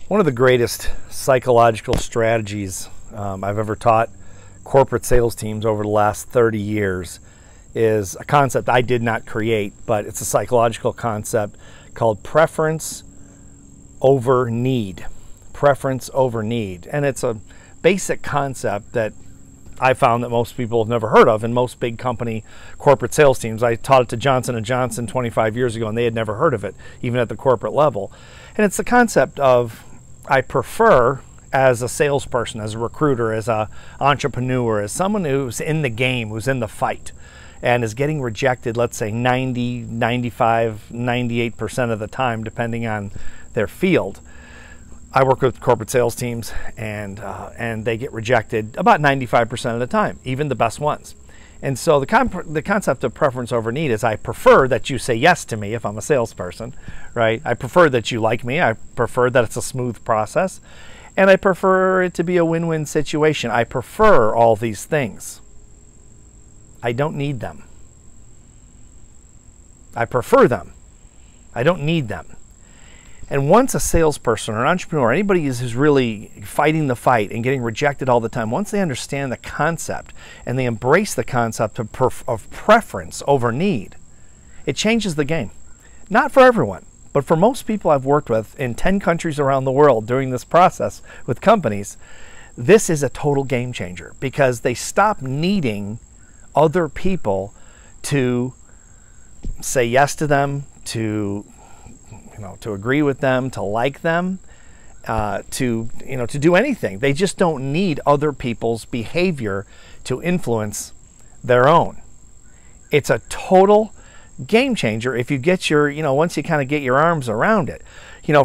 One of the greatest psychological strategies I've ever taught corporate sales teams over the last 30 years is a concept I did not create, but it's a psychological concept called preference over need. Preference over need. And it's a basic concept that I found that most people have never heard of in most big company corporate sales teams. I taught it to Johnson & Johnson 25 years ago, and they had never heard of it, even at the corporate level. And it's the concept of, I prefer, as a salesperson, as a recruiter, as an entrepreneur, as someone who's in the game, who's in the fight, and is getting rejected, let's say 90, 95, 98% of the time, depending on their field. I work with corporate sales teams, and they get rejected about 95% of the time, even the best ones. And so the concept of preference over need is I prefer that you say yes to me if I'm a salesperson, right? I prefer that you like me. I prefer that it's a smooth process. And I prefer it to be a win-win situation. I prefer all these things. I don't need them. I prefer them. I don't need them. And once a salesperson or an entrepreneur, anybody who's really fighting the fight and getting rejected all the time, once they understand the concept and they embrace the concept of preference over need, it changes the game. Not for everyone, but for most people I've worked with in 10 countries around the world during this process with companies, this is a total game changer because they stop needing other people to say yes to them, to agree with them, to like them, to do anything. They just don't need other people's behavior to influence their own. It's a total game changer if you get your, once you kind of get your arms around it.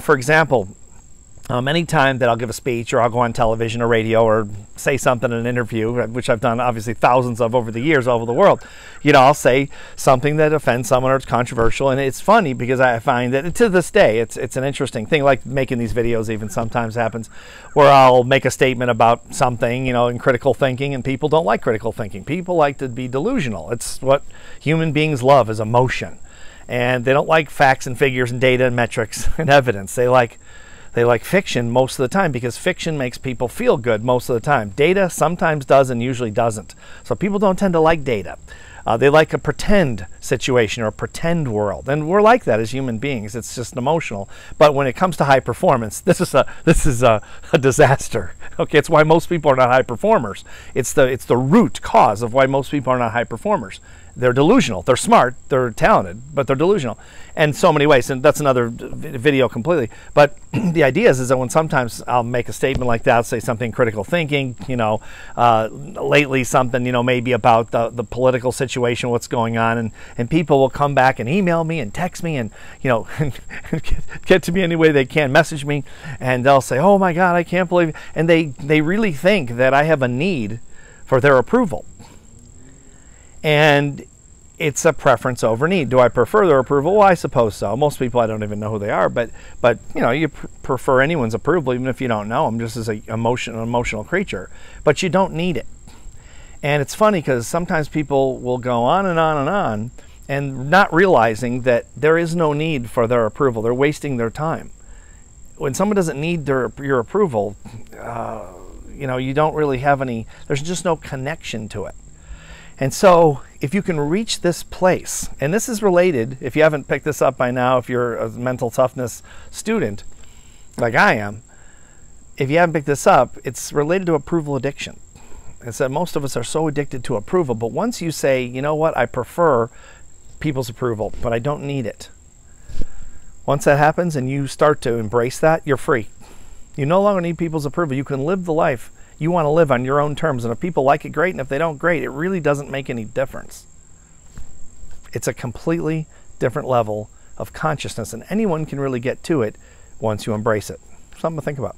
For example, anytime that I'll give a speech or I'll go on television or radio or say something in an interview, which I've done obviously thousands of over the years all over the world, I'll say something that offends someone or it's controversial. And it's funny because I find that to this day, it's an interesting thing, like making these videos even sometimes happens where I'll make a statement about something, in critical thinking, and people don't like critical thinking. People like to be delusional. It's what human beings love is emotion. And they don't like facts and figures and data and metrics and evidence. They like fiction most of the time because fiction makes people feel good most of the time. Data sometimes does and usually doesn't. So people don't tend to like data. They like a pretend situation or a pretend world. And we're like that as human beings. It's just emotional. But when it comes to high performance, this is a disaster. Okay, it's why most people are not high performers. It's the root cause of why most people are not high performers. They're delusional. They're smart. They're talented, but they're delusional in so many ways. And that's another video completely. But the idea is that when sometimes I'll make a statement like that, say something critical thinking, lately something, maybe about the political situation, what's going on, and people will come back and email me and text me and, get to me any way they can, message me, and they'll say, oh my God, I can't believe it. And they really think that I have a need for their approval. And it's a preference over need. Do I prefer their approval? Well, I suppose so. Most people, I don't even know who they are, but you prefer anyone's approval, even if you don't know them, just as an emotional creature. But you don't need it. And it's funny because sometimes people will go on and on and on, and not realizing that there is no need for their approval. They're wasting their time. When someone doesn't need your approval, you don't really have any. There's just no connection to it. And so if you can reach this place, and this is related, if you haven't picked this up by now, if you're a mental toughness student like I am, if you haven't picked this up, it's related to approval addiction. It's that most of us are so addicted to approval, but once you say, you know what, I prefer people's approval, but I don't need it. Once that happens and you start to embrace that, you're free. You no longer need people's approval. You can live the life you want to live on your own terms. And if people like it, great. And if they don't, great. It really doesn't make any difference. It's a completely different level of consciousness, and anyone can really get to it once you embrace it. Something to think about.